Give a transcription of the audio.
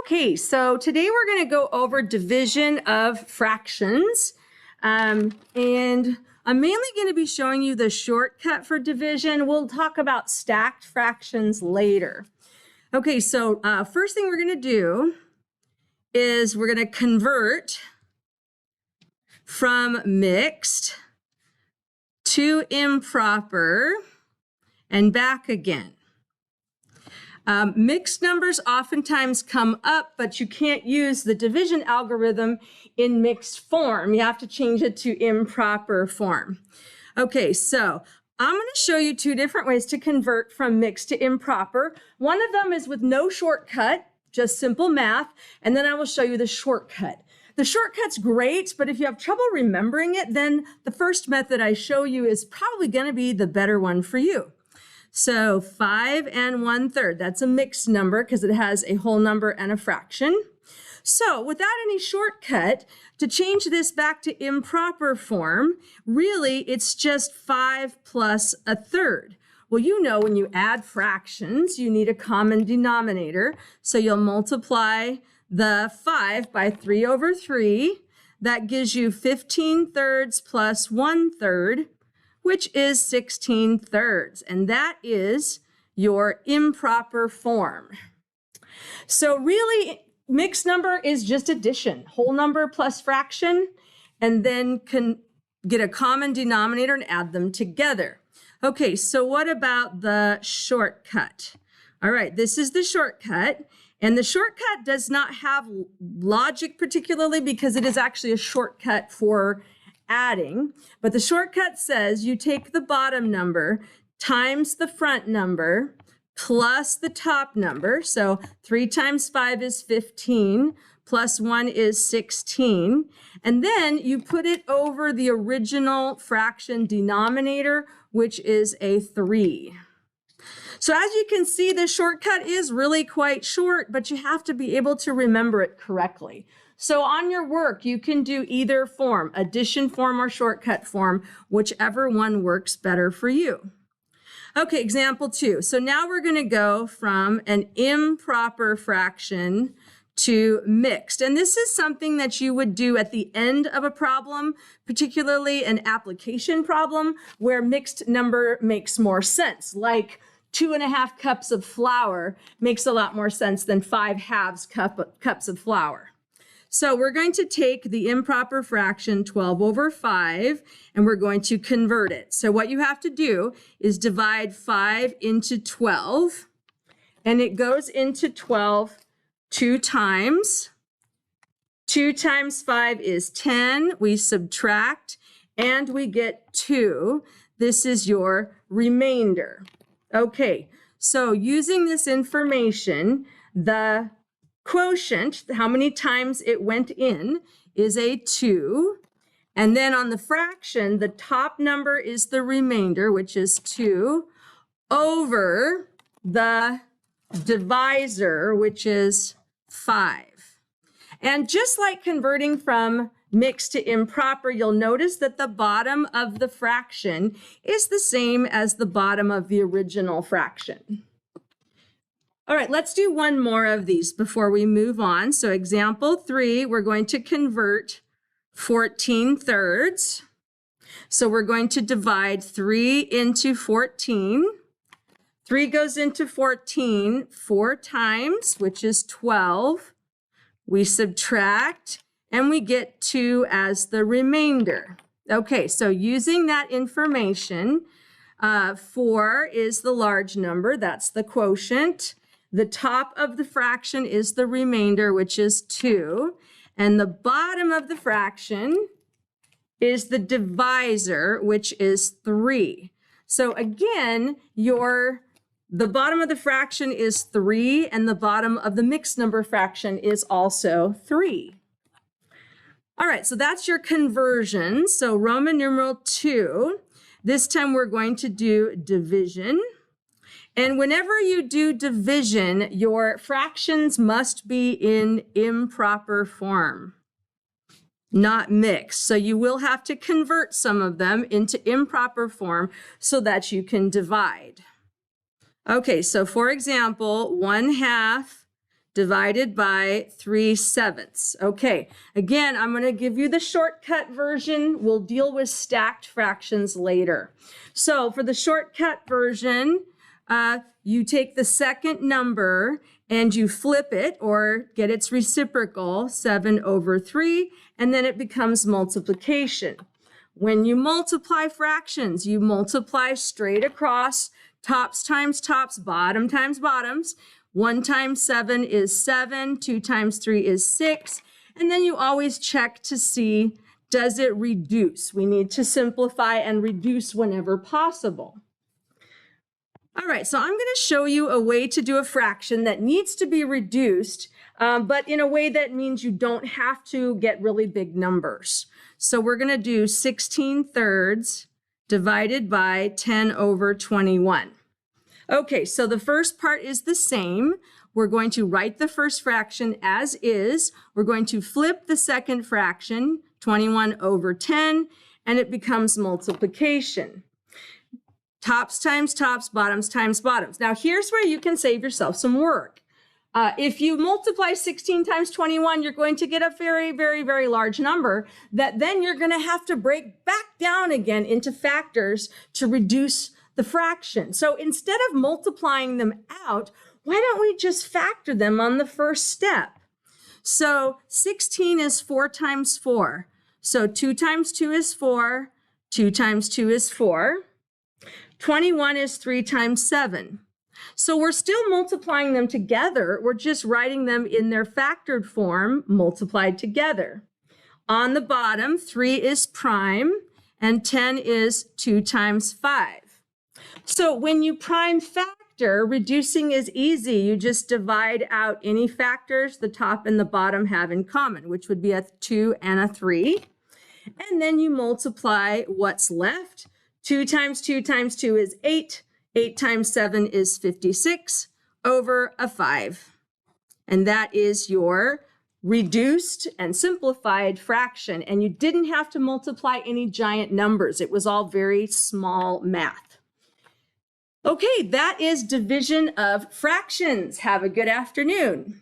Okay, so today we're going to go over division of fractions. And I'm mainly going to be showing you the shortcut for division. We'll talk about stacked fractions later. Okay, so first thing we're going to do is we're going to convert from mixed to improper and back again. Mixed numbers oftentimes come up, but you can't use the division algorithm in mixed form. You have to change it to improper form. Okay, so I'm going to show you two different ways to convert from mixed to improper. One of them is with no shortcut, just simple math, and then I will show you the shortcut. The shortcut's great, but if you have trouble remembering it, then the first method I show you is probably going to be the better one for you. So 5 1/3, that's a mixed number because it has a whole number and a fraction. So without any shortcut, to change this back to improper form, really it's just 5 plus 1/3. Well, you know when you add fractions, you need a common denominator. So you'll multiply the 5 by 3/3. That gives you 15/3 plus 1/3. Which is 16/3, and that is your improper form. So really, mixed number is just addition, whole number plus fraction, and then can get a common denominator and add them together. Okay, so what about the shortcut? All right, this is the shortcut, and the shortcut does not have logic particularly because it is actually a shortcut for adding, but the shortcut says you take the bottom number times the front number plus the top number. So 3 times 5 is 15, plus 1 is 16. And then you put it over the original fraction denominator, which is a 3. So as you can see, the shortcut is really quite short, but you have to be able to remember it correctly. So on your work, you can do either form, addition form or shortcut form, whichever one works better for you. Okay, example 2. So now we're going to go from an improper fraction to mixed. And this is something that you would do at the end of a problem, particularly an application problem where mixed number makes more sense, like 2½ cups of flour makes a lot more sense than 5/2 cups of flour. So we're going to take the improper fraction 12/5 and we're going to convert it. So what you have to do is divide 5 into 12 and it goes into 12 2 times. 2 times 5 is 10. We subtract and we get 2. This is your remainder. Okay, so using this information, the quotient, how many times it went in, is a 2. And then on the fraction, the top number is the remainder, which is 2, over the divisor, which is 5. And just like converting from mixed to improper, you'll notice that the bottom of the fraction is the same as the bottom of the original fraction. All right, let's do one more of these before we move on. So example 3, we're going to convert 14/3. So we're going to divide 3 into 14. 3 goes into 14 4 times, which is 12. We subtract and we get 2 as the remainder. Okay, so using that information, 4 is the large number, that's the quotient. The top of the fraction is the remainder, which is 2. And the bottom of the fraction is the divisor, which is 3. So again, the bottom of the fraction is 3, and the bottom of the mixed number fraction is also 3. All right, so that's your conversion. So Roman numeral 2. This time we're going to do division. And whenever you do division, your fractions must be in improper form, not mixed. So you will have to convert some of them into improper form so that you can divide. Okay, so for example, 1/2 divided by 3/7. Okay, again, I'm going to give you the shortcut version. We'll deal with stacked fractions later. So for the shortcut version, you take the second number and you flip it or get its reciprocal, 7/3, and then it becomes multiplication. When you multiply fractions, you multiply straight across, tops times tops, bottom times bottoms. 1 times 7 is 7, 2 times 3 is 6, and then you always check to see, does it reduce? We need to simplify and reduce whenever possible. All right, so I'm going to show you a way to do a fraction that needs to be reduced, but in a way that means you don't have to get really big numbers. So we're going to do 16/3 divided by 10/21. Okay, so the first part is the same. We're going to write the first fraction as is. We're going to flip the second fraction, 21/10, and it becomes multiplication. Tops times tops, bottoms times bottoms. Now here's where you can save yourself some work. If you multiply 16 times 21, you're going to get a very, very, very large number that then you're going to have to break back down again into factors to reduce the fraction. So instead of multiplying them out, why don't we just factor them on the first step? So 16 is 4 times 4. So 2 times 2 is 4. 2 times 2 is 4. 21 is 3 times 7. So we're still multiplying them together. We're just writing them in their factored form, multiplied together. On the bottom, 3 is prime, and 10 is 2 times 5. So when you prime factor, reducing is easy. You just divide out any factors the top and the bottom have in common, which would be a 2 and a 3. And then you multiply what's left. 2 times 2 times 2 is 8. 8 times 7 is 56 over a 5. And that is your reduced and simplified fraction. And you didn't have to multiply any giant numbers. It was all very small math. Okay, that is division of fractions. Have a good afternoon.